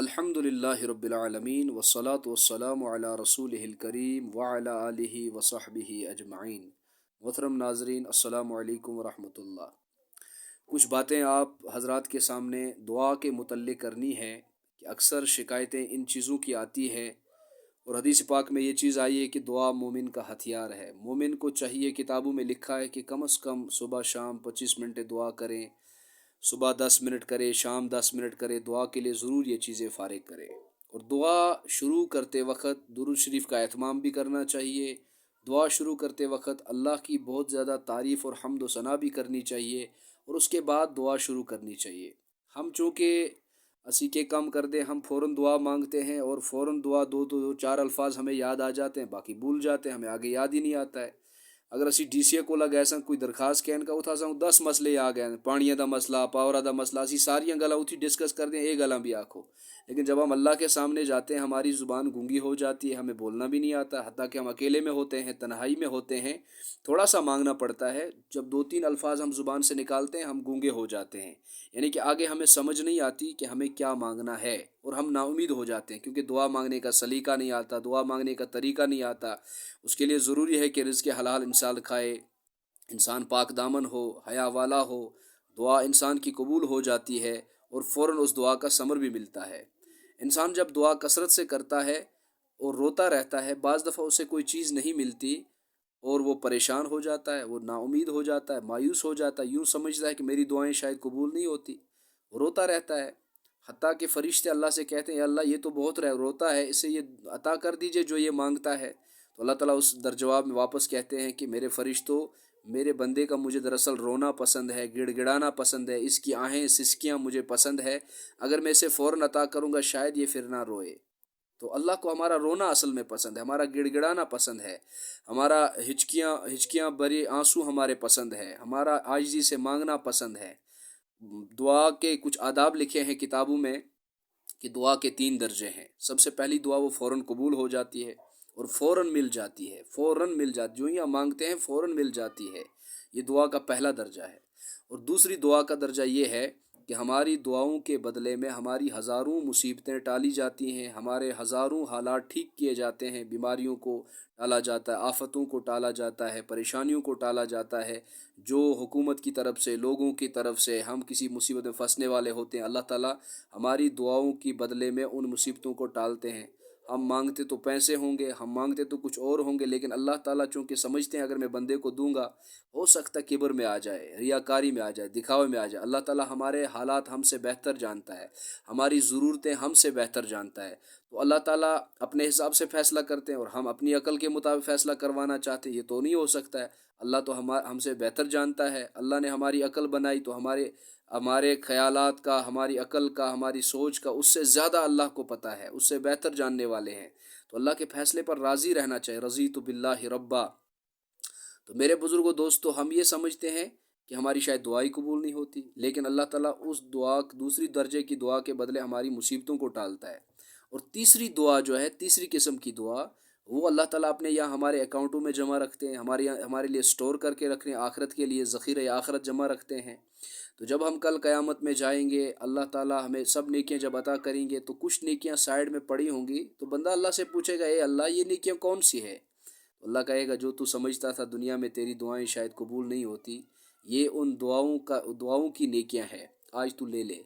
الحمد للہ رب العالمین والصلاة والسلام علی رسولہ الکریم وعلی آلہ وصحبہ اجمعین۔ محترم ناظرین، السلام علیکم ورحمۃ اللہ۔ کچھ باتیں آپ حضرات کے سامنے دعا کے متعلق کرنی ہے کہ اکثر شکایتیں ان چیزوں کی آتی ہے، اور حدیث پاک میں یہ چیز آئی ہے کہ دعا مومن کا ہتھیار ہے۔ مومن کو چاہیے، کتابوں میں لکھا ہے کہ کم از کم صبح شام 25 منٹ دعا کریں، صبح 10 منٹ کرے، شام 10 منٹ کرے، دعا کے لیے ضرور یہ چیزیں فارغ کرے۔ اور دعا شروع کرتے وقت درود شریف کا اہتمام بھی کرنا چاہیے۔ دعا شروع کرتے وقت اللہ کی بہت زیادہ تعریف اور حمد و ثنا بھی کرنی چاہیے، اور اس کے بعد دعا شروع کرنی چاہیے۔ ہم چونکہ اسی کے کم کر دیں، ہم فوراً دعا مانگتے ہیں اور فوراً دعا دو چار الفاظ ہمیں یاد آ جاتے ہیں، باقی بھول جاتے ہیں، ہمیں آگے یاد ہی نہیں آتا ہے۔ اگر اسی ڈی سی اے کو ایسا کوئی درخواست کہن کا اتھا سا 10 مسئلے آ گئے، پانیاں دا مسئلہ، پاورا دا مسئلہ، اسی ساریاں گلاں اتھی ڈسکس کر دیں، ایک گلاں بھی آکھو۔ لیکن جب ہم اللہ کے سامنے جاتے ہیں، ہماری زبان گونگی ہو جاتی ہے، ہمیں بولنا بھی نہیں آتا، حتیٰ کہ ہم اکیلے میں ہوتے ہیں، تنہائی میں ہوتے ہیں، تھوڑا سا مانگنا پڑتا ہے۔ جب 2-3 الفاظ ہم زبان سے نکالتے ہیں، ہم گونگے ہو جاتے ہیں، یعنی کہ آگے ہمیں سمجھ نہیں آتی کہ ہمیں کیا مانگنا ہے، اور ہم نا امید ہو جاتے ہیں، کیونکہ دعا مانگنے کا سلیقہ نہیں آتا، دعا مانگنے کا طریقہ نہیں آتا۔ اس کے لیے ضروری ہے کہ رزق حلال انسان کھائے، انسان پاک دامن ہو، حیا والا ہو، دعا انسان کی قبول ہو جاتی ہے، اور فوراً اس دعا کا ثمر بھی ملتا ہے۔ انسان جب دعا کثرت سے کرتا ہے اور روتا رہتا ہے، بعض دفعہ اسے کوئی چیز نہیں ملتی اور وہ پریشان ہو جاتا ہے، وہ نا امید ہو جاتا ہے، مایوس ہو جاتا ہے، یوں سمجھتا ہے کہ میری دعائیں شاید قبول نہیں ہوتی، وہ روتا رہتا ہے۔ حتیٰ کہ فرشتے اللہ سے کہتے ہیں، یا اللہ یہ تو بہت روتا ہے، اسے یہ عطا کر دیجئے جو یہ مانگتا ہے۔ تو اللہ تعالیٰ اس در جواب میں واپس کہتے ہیں کہ میرے فرشتوں، میرے بندے کا مجھے دراصل رونا پسند ہے، گڑ گڑانا پسند ہے، اس کی آہیں سسکیاں مجھے پسند ہے، اگر میں اسے فوراً عطا کروں گا شاید یہ پھر نہ روئے۔ تو اللہ کو ہمارا رونا اصل میں پسند ہے، ہمارا گڑ گڑانا پسند ہے، ہمارا ہچکیاں بری آنسو ہمارے پسند ہے، ہمارا عاجزی سے مانگنا پسند ہے۔ دعا کے کچھ آداب لکھے ہیں کتابوں میں کہ دعا کے 3 درجے ہیں۔ سب سے پہلی دعا وہ فوراً قبول ہو جاتی ہے اور فوراً مل جاتی ہے، فوراً مل جاتی، جو ہی ہم مانگتے ہیں فوراً مل جاتی ہے، یہ دعا کا پہلا درجہ ہے۔ اور دوسری دعا کا درجہ یہ ہے کہ ہماری دعاؤں کے بدلے میں ہماری ہزاروں مصیبتیں ٹالی جاتی ہیں، ہمارے ہزاروں حالات ٹھیک کیے جاتے ہیں، بیماریوں کو ٹالا جاتا ہے، آفتوں کو ٹالا جاتا ہے، پریشانیوں کو ٹالا جاتا ہے۔ جو حکومت کی طرف سے، لوگوں کی طرف سے ہم کسی مصیبت میں پھنسنے والے ہوتے ہیں، اللہ تعالیٰ ہماری دعاؤں کی بدلے میں ان مصیبتوں کو ٹالتے ہیں۔ ہم مانگتے تو پیسے ہوں گے، ہم مانگتے تو کچھ اور ہوں گے، لیکن اللہ تعالیٰ چونکہ سمجھتے ہیں اگر میں بندے کو دوں گا ہو سکتا ہے کبر میں آ جائے، ریاکاری میں آ جائے، دکھاوے میں آ جائے۔ اللہ تعالیٰ ہمارے حالات ہم سے بہتر جانتا ہے، ہماری ضرورتیں ہم سے بہتر جانتا ہے، تو اللہ تعالیٰ اپنے حساب سے فیصلہ کرتے ہیں اور ہم اپنی عقل کے مطابق فیصلہ کروانا چاہتے ہیں، یہ تو نہیں ہو سکتا ہے۔ اللہ تو ہم سے بہتر جانتا ہے، اللہ نے ہماری عقل بنائی تو ہمارے خیالات کا، ہماری عقل کا، ہماری سوچ کا اس سے زیادہ اللہ کو پتہ ہے، اس سے بہتر جاننے والے ہیں، تو اللہ کے فیصلے پر راضی رہنا چاہیے۔ رضیت باللہ ربا۔ تو میرے بزرگوں، دوستو، ہم یہ سمجھتے ہیں کہ ہماری شاید دعا ہی قبول نہیں ہوتی، لیکن اللہ تعالیٰ اس دعا، دوسری درجے کی دعا کے بدلے ہماری مصیبتوں کو ٹالتا ہے۔ اور تیسری دعا جو ہے، تیسری قسم کی دعا، وہ اللہ تعالیٰ اپنے یہاں ہمارے اکاؤنٹوں میں جمع رکھتے ہیں، ہمارے لیے سٹور کر کے رکھتے ہیں، آخرت کے لیے ذخیرہ آخرت جمع رکھتے ہیں۔ تو جب ہم کل قیامت میں جائیں گے، اللہ تعالیٰ ہمیں سب نیکیاں جب عطا کریں گے تو کچھ نیکیاں سائیڈ میں پڑی ہوں گی، تو بندہ اللہ سے پوچھے گا، اے اللہ یہ نیکیاں کون سی ہے؟ تو اللہ کہے گا، جو تو سمجھتا تھا دنیا میں تیری دعائیں شاید قبول نہیں ہوتی، یہ ان دعاؤں کی نیکیاں ہیں، آج تو لے لے۔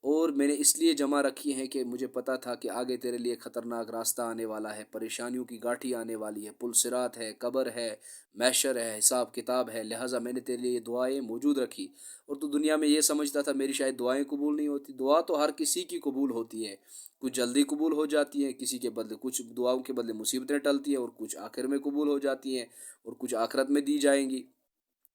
اور میں نے اس لیے جمع رکھی ہیں کہ مجھے پتا تھا کہ آگے تیرے لیے خطرناک راستہ آنے والا ہے، پریشانیوں کی گاٹھی آنے والی ہے، پل صراط ہے، قبر ہے، محشر ہے، حساب کتاب ہے، لہٰذا میں نے تیرے لیے یہ دعائیں موجود رکھی۔ اور تو دنیا میں یہ سمجھتا تھا میری شاید دعائیں قبول نہیں ہوتی۔ دعا تو ہر کسی کی قبول ہوتی ہے، کچھ جلدی قبول ہو جاتی ہیں، کسی کے بدلے کچھ دعاؤں کے بدلے مصیبتیں ٹلتی ہیں، اور کچھ آخر میں قبول ہو جاتی ہیں، اور کچھ آخرت میں دی جائیں گی۔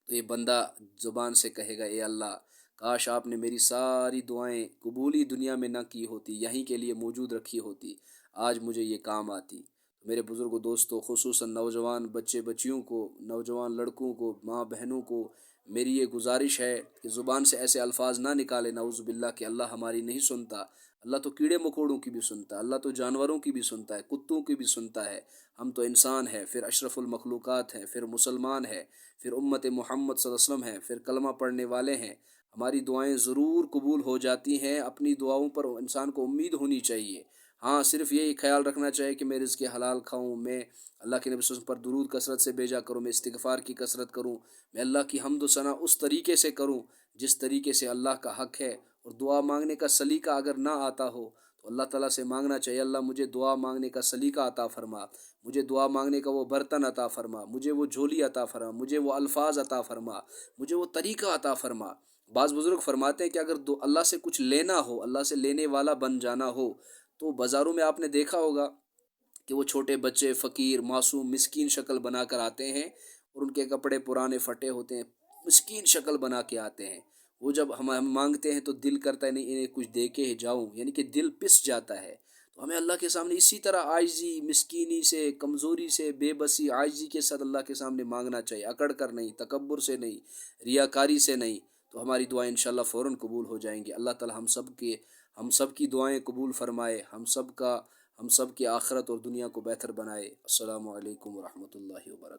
تو یہ بندہ زبان سے کہے گا، اے اللہ کاش آپ نے میری ساری دعائیں قبول ہی دنیا میں نہ کی ہوتی، یہیں کے لیے موجود رکھی ہوتی، آج مجھے یہ کام آتی۔ میرے بزرگوں، دوستوں، خصوصاً نوجوان بچیوں کو، نوجوان لڑکوں کو، ماں بہنوں کو میری یہ گزارش ہے کہ زبان سے ایسے الفاظ نہ نکالے نعوذ باللہ کہ اللہ ہماری نہیں سنتا۔ اللہ تو کیڑے مکوڑوں کی بھی سنتا ہے، اللہ تو جانوروں کی بھی سنتا ہے، کتوں کی بھی سنتا ہے۔ ہم تو انسان ہیں، پھر اشرف المخلوقات ہیں، پھر مسلمان ہیں، پھر امت محمد صلی اللہ علیہ وسلم ہیں، پھر کلمہ پڑھنے والے ہیں۔ ہماری دعائیں ضرور قبول ہو جاتی ہیں، اپنی دعاؤں پر انسان کو امید ہونی چاہیے۔ ہاں صرف یہی خیال رکھنا چاہیے کہ میں رزق حلال کھاؤں، میں اللہ کے نبی صلی اللہ علیہ وسلم پر درود کثرت سے بھیجا کروں، میں استغفار کی کثرت کروں، میں اللہ کی حمد و ثنا اس طریقے سے کروں جس طریقے سے اللہ کا حق ہے۔ اور دعا مانگنے کا سلیقہ اگر نہ آتا ہو تو اللہ تعالیٰ سے مانگنا چاہیے، اللہ مجھے دعا مانگنے کا سلیقہ عطا فرما، مجھے دعا مانگنے کا وہ برتن عطا فرما، مجھے وہ جھولی عطا فرما، مجھے وہ الفاظ عطا فرما، مجھے وہ طریقہ عطا فرما۔ بعض بزرگ فرماتے ہیں کہ اگر اللہ سے کچھ لینا ہو، اللہ سے لینے والا بن جانا ہو، تو بازاروں میں آپ نے دیکھا ہوگا کہ وہ چھوٹے بچے فقیر معصوم مسکین شکل بنا کر آتے ہیں، اور ان کے کپڑے پرانے پھٹے ہوتے ہیں، مسکین شکل بنا کے آتے ہیں۔ وہ جب ہم مانگتے ہیں تو دل کرتا ہے نہیں انہیں کچھ دے کے ہی جاؤں، یعنی کہ دل پس جاتا ہے۔ تو ہمیں اللہ کے سامنے اسی طرح عاجزی، مسکینی سے، کمزوری سے، بے بسی، عاجزی کے ساتھ اللہ کے سامنے مانگنا چاہیے، اکڑ کر نہیں، تکبر سے نہیں، ریاکاری سے نہیں۔ تو ہماری دعائیں انشاءاللہ فوراً قبول ہو جائیں گی۔ اللہ تعالی ہم سب کی دعائیں قبول فرمائے، ہم سب کی آخرت اور دنیا کو بہتر بنائے۔ السلام علیکم ورحمۃ اللہ وبرکاتہ۔